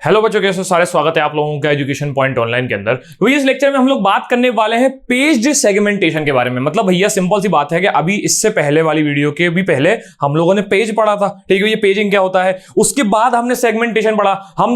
Hello बच्चों, कैसे सारे स्वागत है आप लोगों का एजुकेशन पॉइंट ऑनलाइन के अंदर। तो इस लेक्चर में हम लोग बात करने वाले हैं पेज्ड सेगमेंटेशन के बारे में। मतलब भैया सिंपल सी बात है कि अभी इससे पहले वाली वीडियो के भी पहले हम लोगों ने पेज पढ़ा था, ठीक है। ये पेजिंग क्या होता है, उसके बाद हमने सेगमेंटेशन पढ़ा। इन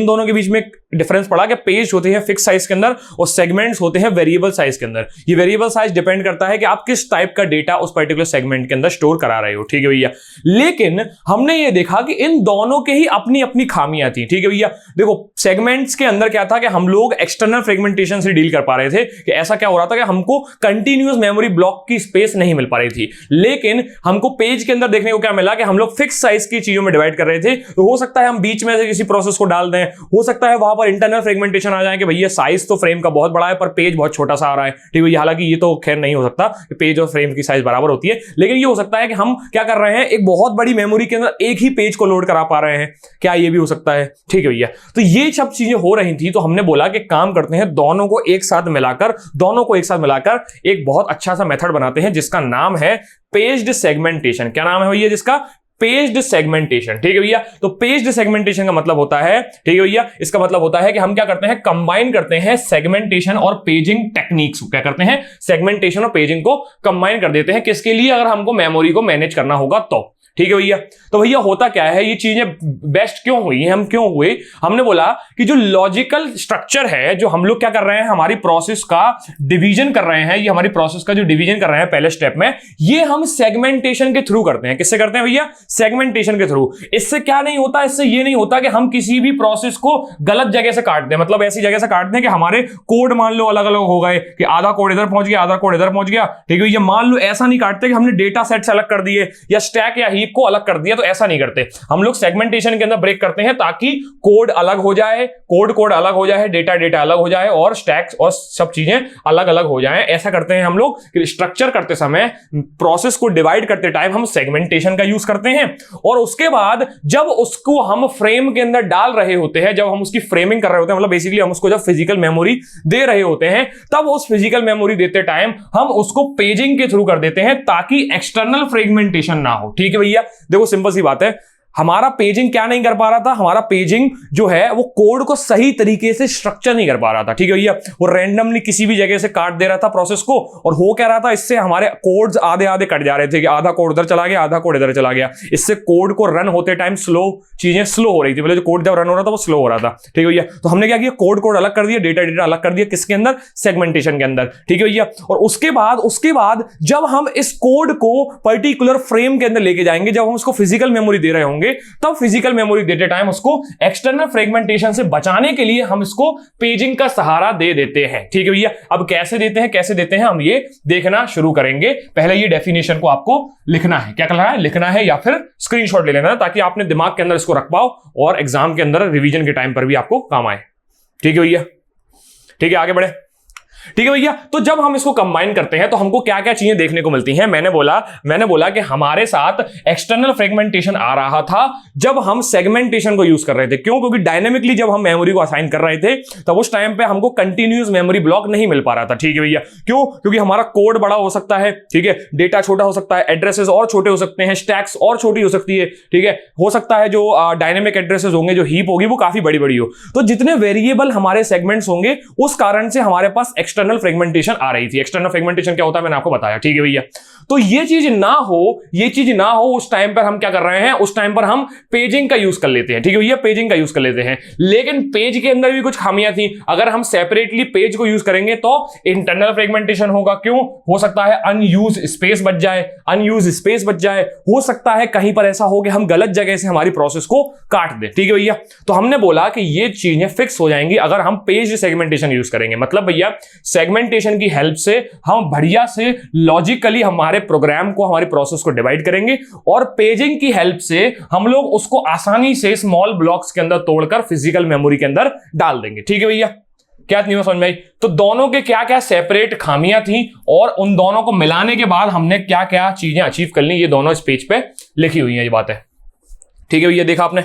दोनों के बीच में डिफरेंस पड़ा कि पेज होते हैं फिक्स साइज के अंदर और सेगमेंट्स होते हैं वेरिएबल साइज के अंदर। ये वेरिएबल साइज डिपेंड करता है कि आप किस टाइप का डेटा उस पर्टिकुलर सेगमेंट के अंदर स्टोर करा रहे हो, ठीक है भैया। लेकिन हमने ये देखा कि इन दोनों के ही अपनी अपनी खामियां थी, ठीक है भैया। देखो सेगमेंट्स के अंदर क्या था कि हम लोग एक्सटर्नल फ्रेगमेंटेशन से डील कर पा रहे थे कि ऐसा क्या हो रहा था कि हमको कंटिन्यूअस मेमोरी ब्लॉक की स्पेस नहीं मिल पा रही थी। लेकिन हमको पेज के अंदर देखने को क्या मिला कि हम लोग फिक्स साइज की चीजों में डिवाइड कर रहे थे। तो हो सकता है हम बीच में से किसी प्रोसेस को डाल दें, हो सकता है वहां पर इंटरनल फ्रेगमेंटेशन आ जाए कि भैया साइज तो फ्रेम का बहुत बड़ा है पर पेज बहुत छोटा सा आ रहा है, ठीक है। हालांकि ये तो खैर नहीं हो सकता कि पेज और फ्रेम की साइज बराबर होती है, लेकिन ये हो सकता है कि हम क्या कर रहे हैं, एक बहुत बड़ी मेमोरी के अंदर एक ही पेज को लोड करा पा रहे हैं। क्या ये भी हो सकता है, ठीक है भैया। तो ये सब चीजें हो रही थी, तो हमने बोला कि काम करते हैं दोनों को एक साथ मिलाकर एक बहुत अच्छा सा मेथड बनाते हैं जिसका नाम है पेज्ड सेगमेंटेशन। क्या नाम है भैया जिसका? पेज्ड सेगमेंटेशन, ठीक है भैया। तो पेज्ड सेगमेंटेशन का मतलब होता है, ठीक है भैया, इसका मतलब होता है कि हम क्या करते हैं, कंबाइन करते हैं सेगमेंटेशन और पेजिंग टेक्निक्स। क्या करते हैं, सेगमेंटेशन और पेजिंग को कंबाइन कर देते हैं। किसके लिए? अगर हमको मेमोरी को मैनेज करना होगा तो, ठीक है भैया। तो भैया होता क्या है, ये चीजें बेस्ट क्यों हुई, हम क्यों हुए? हमने बोला कि जो लॉजिकल स्ट्रक्चर है, जो हम लोग क्या कर रहे हैं, हमारी प्रोसेस का डिवीजन कर रहे हैं, ये हमारी प्रोसेस का जो डिवीजन कर रहे हैं पहले स्टेप में, ये हम सेगमेंटेशन के थ्रू करते हैं। किससे करते हैं भैया? सेगमेंटेशन के थ्रू। इससे क्या नहीं होता, इससे ये नहीं होता कि हम किसी भी प्रोसेस को गलत जगह से काट दें। मतलब ऐसी जगह से काट दें कि हमारे कोड मान लो अलग अलग हो गए, कि आधा कोड इधर पहुंच गया, आधा कोड इधर पहुंच गया, ठीक है। ये मान लो ऐसा नहीं काटते कि हमने डेटा सेट अलग कर दिए या स्टैक या हीप को अलग कर दिया, तो ऐसा नहीं करते। हम लोग सेगमेंटेशन के अंदर ब्रेक करते हैं ताकि कोड अलग हो जाए, कोड अलग हो जाए, डेटा अलग हो जाए और स्टैक्स और सब चीजें अलग अलग हो जाएं। ऐसा करते हैं हम लोग। स्ट्रक्चर करते समय, प्रोसेस को डिवाइड करते टाइम हम सेगमेंटेशन का यूज करते हैं। और उसके बाद जब उसको हम फ्रेम के अंदर डाल रहे होते हैं, जब हम उसकी फ्रेमिंग कर रहे होते हैं, मतलब बेसिकली हम उसको जब फिजिकल मेमोरी दे रहे होते हैं, तब उस फिजिकल मेमोरी देते टाइम हम उसको पेजिंग के थ्रू कर देते हैं ताकि एक्सटर्नल फ्रेगमेंटेशन ना हो, ठीक है भैया। देखो सिंपल सी बात है, हमारा पेजिंग क्या नहीं कर पा रहा था, हमारा पेजिंग जो है वो कोड को सही तरीके से स्ट्रक्चर नहीं कर पा रहा था, ठीक है भैया। वो रैंडमली किसी भी जगह से काट दे रहा था प्रोसेस को, और हो क्या रहा था, इससे हमारे कोड्स आधे आधे कट जा रहे थे कि आधा कोड उधर चला गया, आधा कोड इधर चला गया। इससे कोड को रन होते टाइम चीजें स्लो हो रही थी। पहले जो कोड जब रन हो रहा था वो स्लो हो रहा था, ठीक है भैया। तो हमने क्या किया, कोड अलग कर दिया, डेटा अलग कर दिया। किसके अंदर? सेगमेंटेशन के अंदर, ठीक है भैया। और उसके बाद जब हम इस कोड को पर्टिकुलर फ्रेम के अंदर लेके जाएंगे, जब हम उसको फिजिकल मेमोरी दे रहे होंगे, तब फिजिकल मेमोरी देते टाइम उसको एक्सटर्नल फ्रेगमेंटेशन से बचाने के लिए हम इसको पेजिंग का सहारा दे देते हैं, ठीक है भैया। अब कैसे देते हैं हम ये देखना शुरू करेंगे। पहले ये डेफिनेशन को आपको लिखना है। क्या करना है? लिखना है या फिर स्क्रीनशॉट ले लेना है ताकि आपने दिमाग के अंदर इसको रख पाओ और एग्जाम के अंदर रिवीजन के टाइम पर भी आपको काम आए, ठीक है भैया। ठीक है, आगे बढ़े, ठीक है भैया। तो जब हम इसको कंबाइन करते हैं तो हमको क्या क्या चीजें देखने को मिलती हैं। मैंने बोला कि हमारे साथ एक्सटर्नल फ्रेगमेंटेशन आ रहा था जब हम सेगमेंटेशन को यूज कर रहे थे। क्यों? क्योंकि डायनेमिकली जब हम मेमोरी को असाइन कर रहे थे तब उस टाइम पे हमको कंटिन्यूअस मेमोरी ब्लॉक नहीं मिल पा रहा था, ठीक है भैया। क्यों? क्योंकि हमारा कोड बड़ा हो सकता है, ठीक है, डेटा छोटा हो सकता है, एड्रेसेस और छोटे हो सकते हैं, स्टैक्स और छोटी हो सकती है, ठीक है। हो सकता है जो डायनेमिक एड्रेसेस होंगे, जो हीप होगी वो काफी बड़ी बड़ी हो। तो जितने वेरिएबल हमारे सेगमेंट्स होंगे उस कारण से हमारे पास एक्सटर्नल फ्रेगमेंटेशन आ रही थी। एक्सटर्नल फ्रेगमेंटेशन क्या होता है मैंने आपको बताया, ठीक है भैया। तो ये चीज ना हो उस टाइम पर हम क्या कर रहे हैं, उस टाइम पर हम पेजिंग का यूज कर लेते हैं, ठीक है भैया, पेजिंग का यूज कर लेते हैं। लेकिन पेज के अंदर भी कुछ खामियां थी। अगर हम सेपरेटली पेज को यूज करेंगे तो इंटरनल फ्रेगमेंटेशन होगा। क्यों? हो सकता है अनयूज स्पेस बच जाए, हो सकता है कहीं पर ऐसा हो कि हम गलत जगह से हमारी प्रोसेस को काट दे, ठीक है भैया। तो हमने बोला कि ये चीजें फिक्स हो जाएंगी अगर हम पेज सेगमेंटेशन यूज करेंगे। मतलब भैया सेगमेंटेशन की हेल्प से हम बढ़िया से लॉजिकली हमारे प्रोग्राम को, हमारी प्रोसेस को डिवाइड करेंगे, और पेजिंग की हेल्प से हम लोग उसको आसानी से स्मॉल ब्लॉक्स के अंदर तोड़कर फिजिकल मेमोरी के अंदर डाल देंगे, ठीक है भैया। क्या नहीं समझ में आई? तो दोनों के क्या क्या सेपरेट खामियां थी और उन दोनों को मिलाने के बाद हमने क्या क्या चीजें अचीव कर ली, ये दोनों इस पेज पे लिखी हुई है, ये बात है, ठीक है भैया। देखा आपने?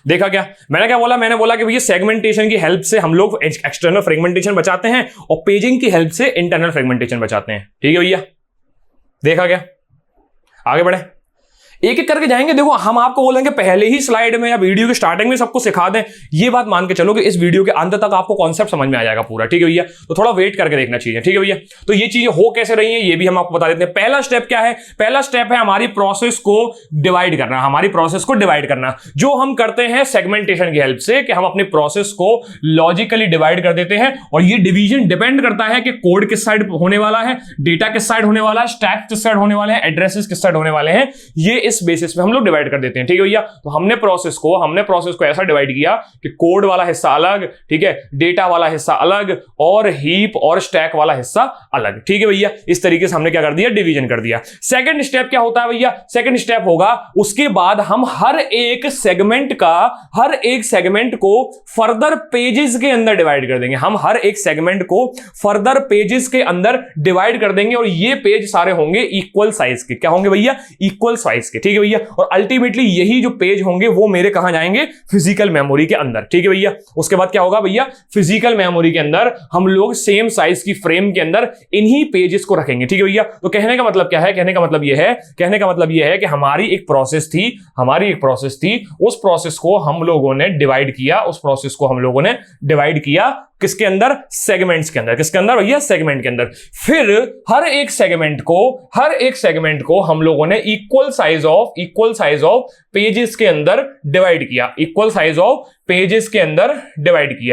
देखा क्या मैंने बोला कि भैया सेगमेंटेशन की हेल्प से हम लोग एक्सटर्नल फ्रेगमेंटेशन बचाते हैं और पेजिंग की हेल्प से इंटरनल फ्रेगमेंटेशन बचाते हैं, ठीक है भैया। देखा क्या? आगे बढ़े। एक एक करके जाएंगे। देखो हम आपको बोलेंगे पहले ही स्लाइड में या वीडियो के स्टार्टिंग में सबको सिखा दें, ये बात मान के चलो कि इस वीडियो के अंत तक आपको कॉन्सेप्ट समझ में आ जाएगा पूरा, ठीक है भैया। तो थोड़ा वेट करके देखना चाहिए, ठीक है भैया। तो ये चीजें हो कैसे रही हैं ये भी हम आपको बता देते हैं। पहला स्टेप क्या है? पहला स्टेप है हमारी प्रोसेस को डिवाइड करना, हमारी प्रोसेस को डिवाइड करना, जो हम करते हैं सेगमेंटेशन की हेल्प से, कि हम अपनी प्रोसेस को लॉजिकली डिवाइड कर देते हैं। और ये डिवीजन डिपेंड करता है कि कोड किस साइड होने वाला है, डेटा किस साइड होने वाला है, स्टैक किस साइड होने वाले हैं, एड्रेसेस किस साइड होने वाले हैं, ये इस बेसिस पे हम लोग डिवाइड कर देते हैं, ठीक है भैया। तो हमने प्रोसेस को ऐसा डिवाइड किया कि कोड वाला हिस्सा अलग, ठीक है, डेटा वाला हिस्सा अलग, और हीप और स्टैक वाला हिस्सा अलग, ठीक है भैया। इस तरीके से हमने क्या कर दिया? डिवीजन कर दिया। सेकंड स्टेप क्या होता है भैया? सेकंड स्टेप होगा उसके बाद हम हर एक सेगमेंट को फर्दर पेजेस के अंदर डिवाइड कर देंगे। हम हर एक सेगमेंट को फर्दर पेजेस के अंदर डिवाइड कर देंगे, और ये पेज सारे होंगे इक्वल साइज के। क्या होंगे भैया? इक्वल साइज के, ठीक है भैया। और अल्टीमेटली यही जो पेज होंगे वो मेरे कहां जाएंगे? फिजिकल मेमोरी के अंदर, ठीक है भैया। उसके बाद क्या होगा भैया? फिजिकल मेमोरी के अंदर हम लोग सेम साइज की फ्रेम के अंदर इन्हीं पेजेस को रखेंगे, ठीक है भैया। तो कहने का मतलब क्या है? कहने का मतलब यह है कि हमारी एक प्रोसेस थी, उस प्रोसेस को हम लोगों ने डिवाइड किया, किसके अंदर? सेगमेंट्स के अंदर। किसके अंदर भैया? सेगमेंट के अंदर। फिर हर एक सेगमेंट को हम लोगों ने इक्वल साइज ऑफ पेजेस के अंदर डिवाइड किया,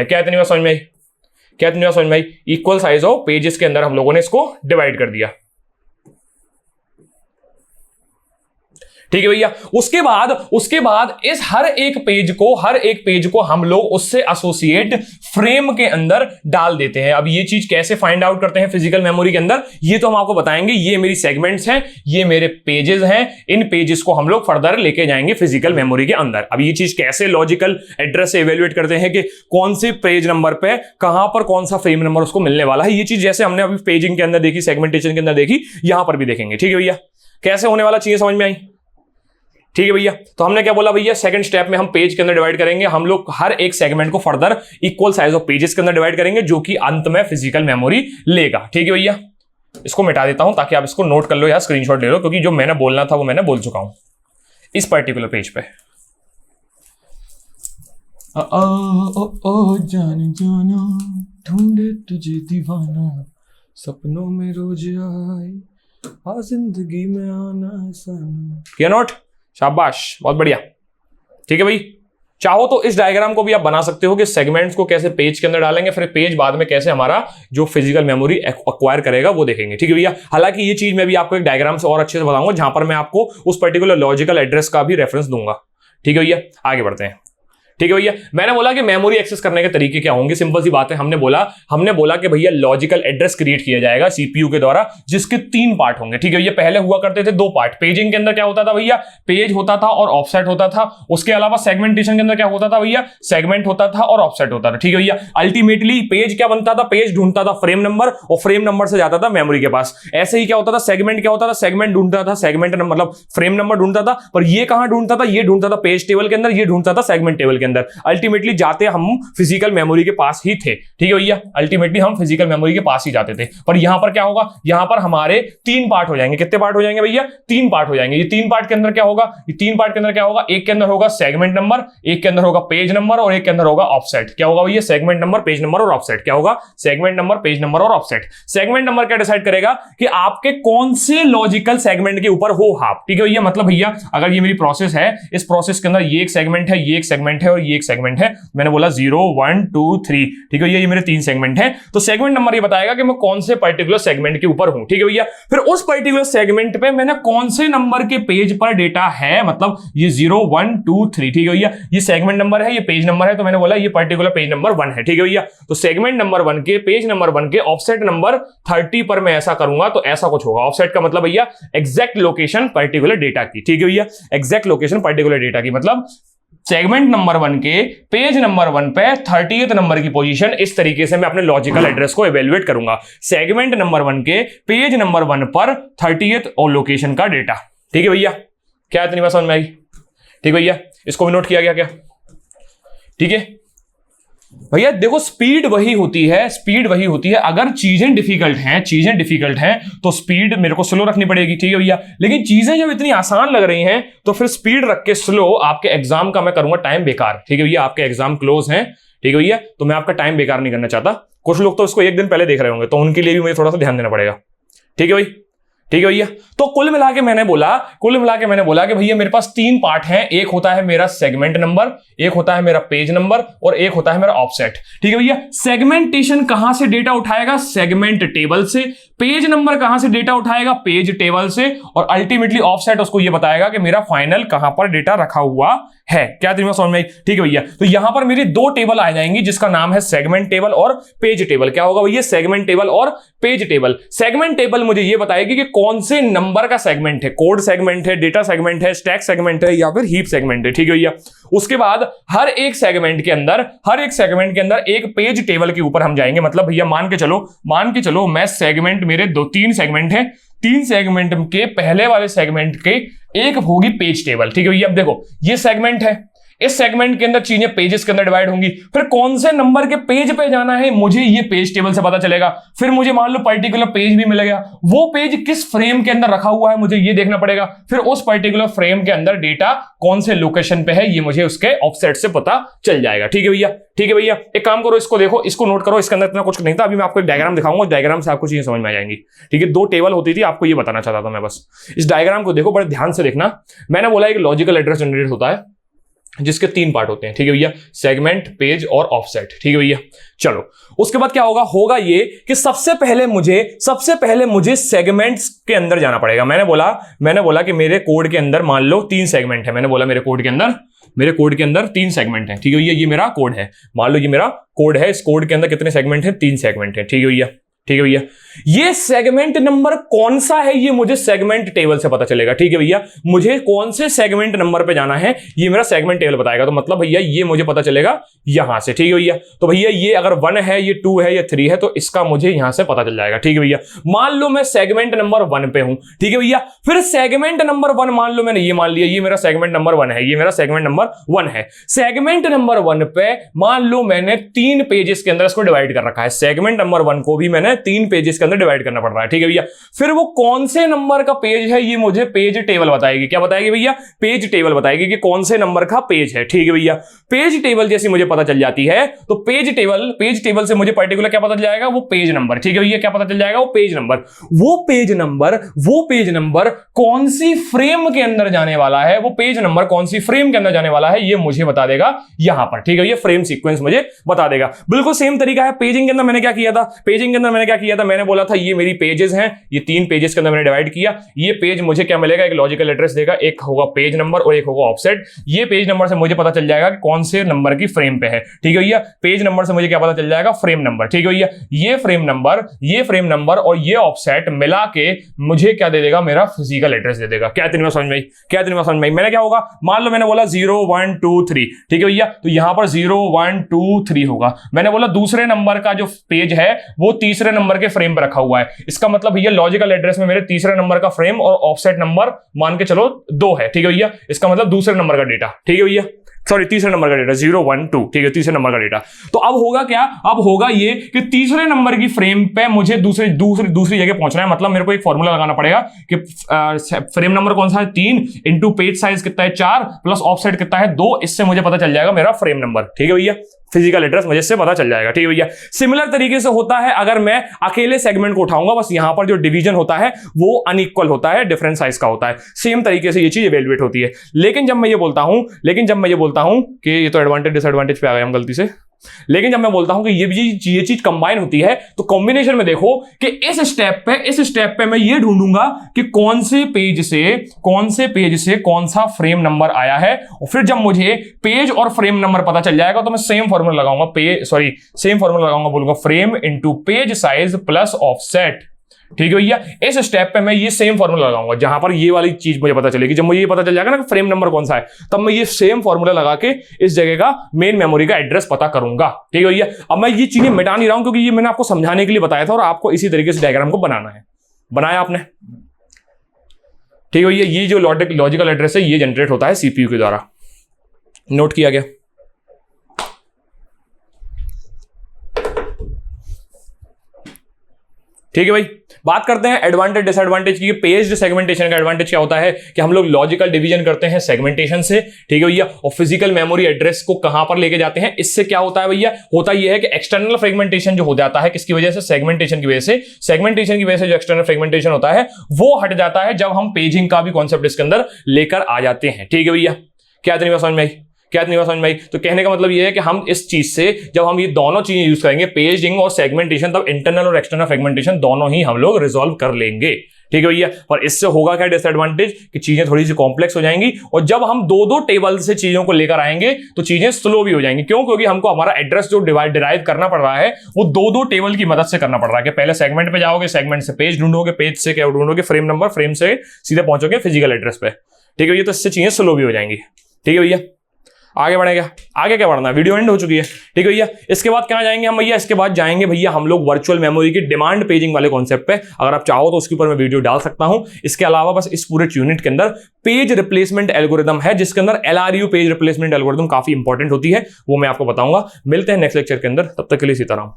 क्या इतनी बात समझ में आई? इक्वल साइज ऑफ पेजेस के अंदर हम लोगों ने इसको डिवाइड कर दिया, ठीक है भैया। उसके बाद इस हर एक पेज को हम लोग उससे एसोसिएट फ्रेम के अंदर डाल देते हैं। अब ये चीज कैसे फाइंड आउट करते हैं फिजिकल मेमोरी के अंदर, ये तो हम आपको बताएंगे। ये मेरी सेगमेंट्स हैं, ये मेरे पेजेस हैं, इन पेजेस को हम लोग फर्दर लेके जाएंगे फिजिकल मेमोरी के अंदर। अब ये चीज कैसे लॉजिकल एड्रेस से इवेल्युएट करते हैं कि कौन से पेज नंबर पे कहां पर कौन सा फ्रेम नंबर उसको मिलने वाला है, ये चीज जैसे हमने अभी पेजिंग के अंदर देखी, सेगमेंटेशन के अंदर देखी, यहां पर भी देखेंगे, ठीक है भैया। कैसे होने वाला चीज समझ में आई? ठीक है भैया। तो हमने क्या बोला भैया? सेकंड स्टेप में हम पेज के अंदर डिवाइड करेंगे, हम लोग हर एक सेगमेंट को further equal size of pages के अंदर डिवाइड करेंगे, जो कि अंत में फिजिकल मेमोरी लेगा, ठीक है भैया। इसको मिटा देता हूं ताकि आप इसको नोट कर लो या स्क्रीनशॉट ले लो, क्योंकि जो मैंने बोलना था वो मैंने बोल चुका हूं इस पर्टिकुलर पेज पे। जाने जाना ढूंढे तुझे दीवाना, सपनों में रोज आए, जिंदगी में आना आसान। किया नोट? शाबाश, बहुत बढ़िया, ठीक है भाई। चाहो तो इस डायग्राम को भी आप बना सकते हो कि सेगमेंट्स को कैसे पेज के अंदर डालेंगे, फिर पेज बाद में कैसे हमारा जो फिजिकल मेमोरी एक्वायर करेगा वो देखेंगे, ठीक है भैया। हालांकि ये चीज मैं भी आपको एक डायग्राम से और अच्छे से बताऊंगा, जहां पर मैं आपको उस पर्टिकुलर लॉजिकल एड्रेस का भी रेफरेंस दूंगा, ठीक है भैया। आगे बढ़ते हैं, ठीक है भैया। मैंने बोला कि मेमोरी एक्सेस करने के तरीके क्या होंगे, सिंपल सी बात है। हमने बोला कि भैया लॉजिकल एड्रेस क्रिएट किया जाएगा सीपीयू के द्वारा, जिसके 3 पार्ट होंगे, ठीक है भैया। पहले हुआ करते थे 2 पार्ट। पेजिंग के अंदर क्या होता था भैया? पेज होता था और ऑफसेट होता था। उसके अलावा सेगमेंटेशन के अंदर क्या होता था भैया? सेगमेंट होता था और ऑफसेट होता था, ठीक है भैया। अल्टीमेटली पेज क्या बनता था? पेज ढूंढता था फ्रेम नंबर, और फ्रेम नंबर से जाता था मेमोरी के पास। ऐसे ही क्या होता था? सेगमेंट क्या होता था? सेगमेंट ढूंढता था, सेगमेंट मतलब फ्रेम नंबर ढूंढता था, पर ये कहां ढूंढता था? ये ढूंढता था पेज टेबल के अंदर, ये ढूंढता था सेगमेंट टेबल के अंदर। अल्टीमेटली जाते हम फिजिकल मेमोरी के पास ही थे, ठीक है भैया। अल्टीमेटली हम फिजिकल मेमोरी के पास ही जाते थे। पर यहां पर क्या होगा? यहां पर हमारे 3 पार्ट हो जाएंगे। कितने पार्ट हो जाएंगे भैया? 3 पार्ट हो जाएंगे। ये 3 पार्ट के अंदर क्या होगा? ये 3 पार्ट के अंदर क्या होगा? एक के अंदर होगा सेगमेंट नंबर, एक के अंदर होगा पेज नंबर, और एक के अंदर होगा ऑफसेट। क्या होगा भैया? सेगमेंट नंबर, पेज नंबर और ऑफसेट। क्या होगा? सेगमेंट नंबर, पेज नंबर और ऑफसेट। सेगमेंट नंबर क्या डिसाइड करेगा कि आपके कौन से लॉजिकल सेगमेंट के ऊपर हो आप, ठीक है भैया। मतलब भैया अगर ये मेरी प्रोसेस है, इस प्रोसेस के अंदर ये एक सेगमेंट है, ये एक सेगमेंट है और ये एक सेगमेंट है। मैंने बोला 0 1 2 3, ठीक है भैया। ये मेरे 3 सेगमेंट हैं, तो सेगमेंट नंबर ये बताएगा कि मैं कौन से पर्टिकुलर सेगमेंट के ऊपर हूं, ठीक है भैया। फिर उस पर्टिकुलर सेगमेंट पे मैंने कौन से नंबर के पेज पर डेटा है, मतलब ये 0 1 2 3, ठीक है भैया। ये सेगमेंट नंबर है, ये पेज नंबर है, तो मैंने बोला ये पर्टिकुलर पेज नंबर 1 है, ठीक है भैया। तो सेगमेंट नंबर 1 के, पेज नंबर 1 के ऑफसेट नंबर 30 पर मैं ऐसा करूंगा तो ऐसा कुछ होगा। ऑफसेट का मतलब भैया एग्जैक्ट लोकेशन पर्टिकुलर डेटा की, ठीक है भैया। एग्जैक्ट लोकेशन पर्टिकुलर डेटा की, मतलब सेगमेंट नंबर 1 के पेज नंबर 1 पे 30th नंबर की पोजीशन। इस तरीके से मैं अपने लॉजिकल एड्रेस को इवेल्युएट करूंगा। सेगमेंट नंबर 1 के पेज नंबर 1 पर 30th और लोकेशन का डेटा, ठीक है भैया। क्या इतनी बात समझ में आई? ठीक भैया, इसको भी नोट किया गया क्या? ठीक है, भैया देखो स्पीड वही होती है, स्पीड वही होती है। अगर चीजें डिफिकल्ट हैं तो स्पीड मेरे को स्लो रखनी पड़ेगी, ठीक है भैया। लेकिन चीजें जब इतनी आसान लग रही हैं तो फिर स्पीड रख के स्लो, आपके एग्जाम का मैं करूंगा टाइम बेकार, ठीक है भैया। आपके एग्जाम क्लोज हैं, ठीक है भैया, तो मैं आपका टाइम बेकार नहीं करना चाहता। कुछ लोग तो इसको एक दिन पहले देख रहे होंगे, तो उनके लिए भी मुझे थोड़ा सा ध्यान देना पड़ेगा, ठीक है भाई, ठीक है भैया। तो कुल मिला के मैंने बोला कि भैया मेरे पास 3 पार्ट हैं। एक होता है मेरा सेगमेंट नंबर, एक होता है मेरा पेज नंबर और एक होता है मेरा ऑफसेट, ठीक है भैया। सेगमेंटेशन कहां से डेटा उठाएगा? सेगमेंट टेबल से। पेज नंबर कहां से डेटा उठाएगा? पेज टेबल से। और अल्टीमेटली ऑफसेट उसको यह बताएगा कि मेरा फाइनल कहां पर डेटा रखा हुआ है। क्या तुम्हें समझ में आई? ठीक है भैया। तो यहां पर मेरी 2 टेबल आ जाएंगी जिसका नाम है सेगमेंट टेबल और पेज टेबल। क्या होगा भैया? सेगमेंट टेबल और पेज टेबल। सेगमेंट टेबल मुझे यह बताएगी कि कौन से नंबर का सेगमेंट है, कोड सेगमेंट है, डेटा सेगमेंट है, स्टैक सेगमेंट है या फिर हीप सेगमेंट है, ठीक है भैया। उसके बाद हर एक सेगमेंट के अंदर एक पेज टेबल के ऊपर हम जाएंगे। मतलब भैया मान के चलो मैं सेगमेंट, मेरे 3 सेगमेंट हैं, 3 सेगमेंट के पहले वाले सेगमेंट के एक होगी पेज टेबल, ठीक है भैया। अब देखो ये सेगमेंट है, इस सेगमेंट के अंदर चीजें पेजेस के अंदर डिवाइड होंगी। फिर कौन से नंबर के पेज पे जाना है मुझे ये पेज टेबल से पता चलेगा। फिर मुझे मान लो पर्टिकुलर पेज भी मिल गया, वो पेज किस फ्रेम के अंदर रखा हुआ है मुझे ये देखना पड़ेगा। फिर उस पर्टिकुलर फ्रेम के अंदर डेटा कौन से लोकेशन पे है ये मुझे उसके ऑफसेट से पता चल जाएगा, ठीक है भैया, ठीक है भैया। एक काम करो, इसको देखो, इसको नोट करो, इसके अंदर इतना कुछ नहीं था। अभी मैं आपको एक डायग्राम दिखाऊंगा, डायग्राम से आपको चीजें समझ में आ जाएंगी, ठीक है। 2 टेबल होती थी, आपको ये बताना चाहता था मैं बस। इस डायग्राम को देखो, बड़े ध्यान से देखना। मैंने बोला एक लॉजिकल एड्रेस जनरेट होता है जिसके 3 पार्ट होते हैं, ठीक है भैया, सेगमेंट, पेज और ऑफसेट, ठीक है भैया। चलो उसके बाद क्या होगा ये कि सबसे पहले मुझे सेगमेंट्स के अंदर जाना पड़ेगा। मैंने बोला कि मेरे कोड के अंदर मान लो 3 सेगमेंट है। मैंने बोला मेरे कोड के अंदर 3 सेगमेंट है, ठीक है भैया। ये मेरा कोड है, मान लो ये मेरा कोड है। इस कोड के अंदर कितने सेगमेंट है? 3 सेगमेंट है, ठीक है भैया, ठीक है भैया। ये सेगमेंट नंबर कौन सा है ये मुझे सेगमेंट टेबल से पता चलेगा, ठीक है भैया। मुझे कौन से सेगमेंट नंबर पे जाना है ये मेरा सेगमेंट टेबल बताएगा। तो मतलब भैया ये मुझे पता चलेगा यहां से, ठीक है भैया। तो भैया ये अगर 1 है, ये 2 है, ये 3 है, तो इसका मुझे यहां से पता चल जाएगा, ठीक है भैया। मान लो मैं सेगमेंट नंबर 1 पे हूं, ठीक है भैया। फिर सेगमेंट नंबर 1 मान लो मैंने ये मान लिया, ये मेरा सेगमेंट नंबर 1 है, ये मेरा सेगमेंट नंबर 1 है। सेगमेंट नंबर 1 पे मान लो मैंने 3 पेजेस के अंदर इसको डिवाइड कर रखा है। सेगमेंट नंबर 1 को भी मैंने 3 पेजेस के अंदर डिवाइड करना पड़ रहा है, ठीक है भैया। फिर वो कौन से नंबर का पेज है ये मुझे पेज टेबल बताएगी। क्या बताएगी भैया? पेज टेबल बताएगी कि कौन से नंबर का पेज है, ठीक है भैया। पेज टेबल जैसी मुझे पता चल जाती है तो पेज टेबल से मुझे पर्टिकुलर क्या पता चल जाएगा? वो पेज नंबर, ठीक है भैया। क्या पता चल जाएगा? वो पेज नंबर कौन सी फ्रेम के अंदर जाने वाला है, वो पेज नंबर कौन सी फ्रेम के अंदर जाने वाला है ये मुझे बता देगा यहां पर, ठीक है भैया। फ्रेम सीक्वेंस मुझे बता देगा। बिल्कुल सेम तरीका है पेजिंग के अंदर। मैंने क्या किया था? मैंने बोला था ये मेरी पेजेस हैं, ये 3 पेजेस के अंदर मैंने डिवाइड किया। ये पेज मुझे क्या मिलेगा? एक लॉजिकल एड्रेस देगा, एक होगा पेज नंबर और एक होगा ऑफसेट। ये पेज नंबर से मुझे पता चल जाएगा कि कौन से नंबर की फ्रेम पे है, ठीक है भैया। पेज नंबर से मुझे क्या पता चल जाएगा? फ्रेम नंबर, ठीक है भैया। ये फ्रेम नंबर और ये ऑफसेट मिला के मुझे क्या दे देगा? मेरा फिजिकल एड्रेस दे देगा। क्या तुम्हें समझ में आई? मैंने क्या होगा? मान लो मैंने बोला 0 1 2 3, ठीक है भैया। तो यहां पर 0 1 2 3 होगा। मैंने बोला दूसरे नंबर का जो पेज है वो तीसरे नंबर के फ्रेम पर रखा हुआ है। इसका मतलब भैया लॉजिकल एड्रेस में मेरे तीसरे नंबर का फ्रेम और ऑफसेट नंबर मान के चलो 2 है, ठीक है भैया। इसका मतलब दूसरे नंबर का डेटा, ठीक है भैया, सॉरी तीसरे नंबर का डेटा 0 1 2, ठीक है, तीसरे नंबर का डेटा। तो अब होगा क्या? अब होगा ये कि तीसरे नंबर की फ्रेम पे मुझे दूसरी जगह पहुंचना है। मतलब मेरे को एक फॉर्मूला लगाना पड़ेगा कि फ्रेम नंबर कौन सा है? 3 इंटू पेज साइज कितना है? 4 प्लस ऑफसेट कितना है? 2। इससे मुझे पता चल जाएगा मेरा फ्रेम नंबर, ठीक है भैया। फिजिकल एड्रेस मुझे इससे पता चल जाएगा, ठीक है भैया। सिमिलर तरीके से होता है अगर मैं अकेले सेगमेंट को उठाऊंगा, बस यहां पर जो डिवीजन होता है वो अनइक्वल होता है, डिफरेंट साइज का होता है। सेम तरीके से ये चीज इवैल्यूएट होती है। लेकिन जब मैं ये बोलता हूं कि ये तो एडवांटेज डिसएडवांटेज पे आ गए हम गलती से, लेकिन जब मैं बोलता हूं कि ये चीज कंबाइन होती है तो कॉम्बिनेशन में देखो कि इस स्टेप पे मैं ये ढूंढूंगा कि कौन से पेज से कौन सा फ्रेम नंबर आया है। और फिर जब मुझे पेज और फ्रेम नंबर पता चल जाएगा तो मैं सेम फॉर्मूला लगाऊंगा, बोलूंगा frame into page size plus offset, ठीक है भैया। इस स्टेप पे मैं ये सेम फॉर्मूला लगाऊंगा जहां पर ये वाली चीज मुझे पता चलेगी। जब मुझे ये पता चल जाएगा ना कि फ्रेम नंबर कौन सा है, तब मैं ये सेम फॉर्मूला लगा के इस जगह का मेन मेमोरी का एड्रेस पता करूंगा, ठीक है भैया। अब मैं ये चीजें मिटा नहीं रहा हूं क्योंकि ये मैंने आपको समझाने के लिए बताया था और आपको इसी तरीके से डायग्राम को बनाया आपने, ठीक है भैया। ये जो लॉजिकल एड्रेस है ये जनरेट होता है सीपीयू के द्वारा। नोट किया गया? ठीक है भाई, बात करते हैं एडवांटेज डिसएडवांटेज की। पेज्ड सेगमेंटेशन का एडवांटेज क्या होता है कि हम लोग लॉजिकल डिवीजन करते हैं सेगमेंटेशन से, ठीक है भैया, और फिजिकल मेमोरी एड्रेस को कहां पर लेके जाते हैं। इससे क्या होता है भैया, होता यह है कि एक्सटर्नल फ्रेगमेंटेशन जो हो जाता है किसकी वजह से, सेगमेंटेशन की वजह से। सेगमेंटेशन की वजह से जो एक्सटर्नल फ्रेगमेंटेशन होता है वो हट जाता है जब हम पेजिंग का भी कॉन्सेप्ट इसके अंदर लेकर आ जाते हैं। ठीक है भैया, क्या इतनी बात समझ में आई, क्या इतनी बात समझ में आई? तो कहने का मतलब ये है कि हम इस चीज से जब हम ये दोनों चीजें यूज करेंगे, पेजिंग और सेगमेंटेशन, तब इंटरनल और एक्सटर्नल फ्रेगमेंटेशन दोनों ही हम लोग रिजॉल्व कर लेंगे। ठीक है भैया, पर इससे होगा क्या डिसएडवांटेज कि चीजें थोड़ी सी कॉम्प्लेक्स हो जाएंगी, और जब हम दो टेबल से चीजों को लेकर आएंगे तो चीजें स्लो भी हो जाएंगी। क्यों? क्योंकि हमको हमारा एड्रेस जो डिराइव करना पड़ रहा है वो दो टेबल की मदद से करना पड़ रहा है कि पहले सेगमेंट पे जाओगे, सेगमेंट से पेज ढूंढोगे, पेज से क्या ढूंढोगे, फ्रेम नंबर, फ्रेम से सीधे पहुंचोगे फिजिकल एड्रेस पे। ठीक है भैया, तो इससे चीजें स्लो भी हो जाएंगी। ठीक है भैया, आगे बढ़ेगा, आगे क्या बढ़ना है, वीडियो एंड हो चुकी है। ठीक है भैया, इसके बाद क्या जाएंगे हम भैया, इसके बाद जाएंगे भैया हम लोग वर्चुअल मेमोरी की डिमांड पेजिंग वाले कॉन्सेप्ट पे। अगर आप चाहो तो उसके ऊपर मैं वीडियो डाल सकता हूं। इसके अलावा बस इस पूरे यूनिट के अंदर पेज रिप्लेसमेंट एल्गोरिदम है, जिसके अंदर LRU पेज रिप्लेसमेंट एल्गोरिदम काफी इंपॉर्टेंट होती है, वो मैं आपको बताऊंगा। मिलते हैं नेक्स्ट लेक्चर के अंदर, तब तक के लिए सीताराम।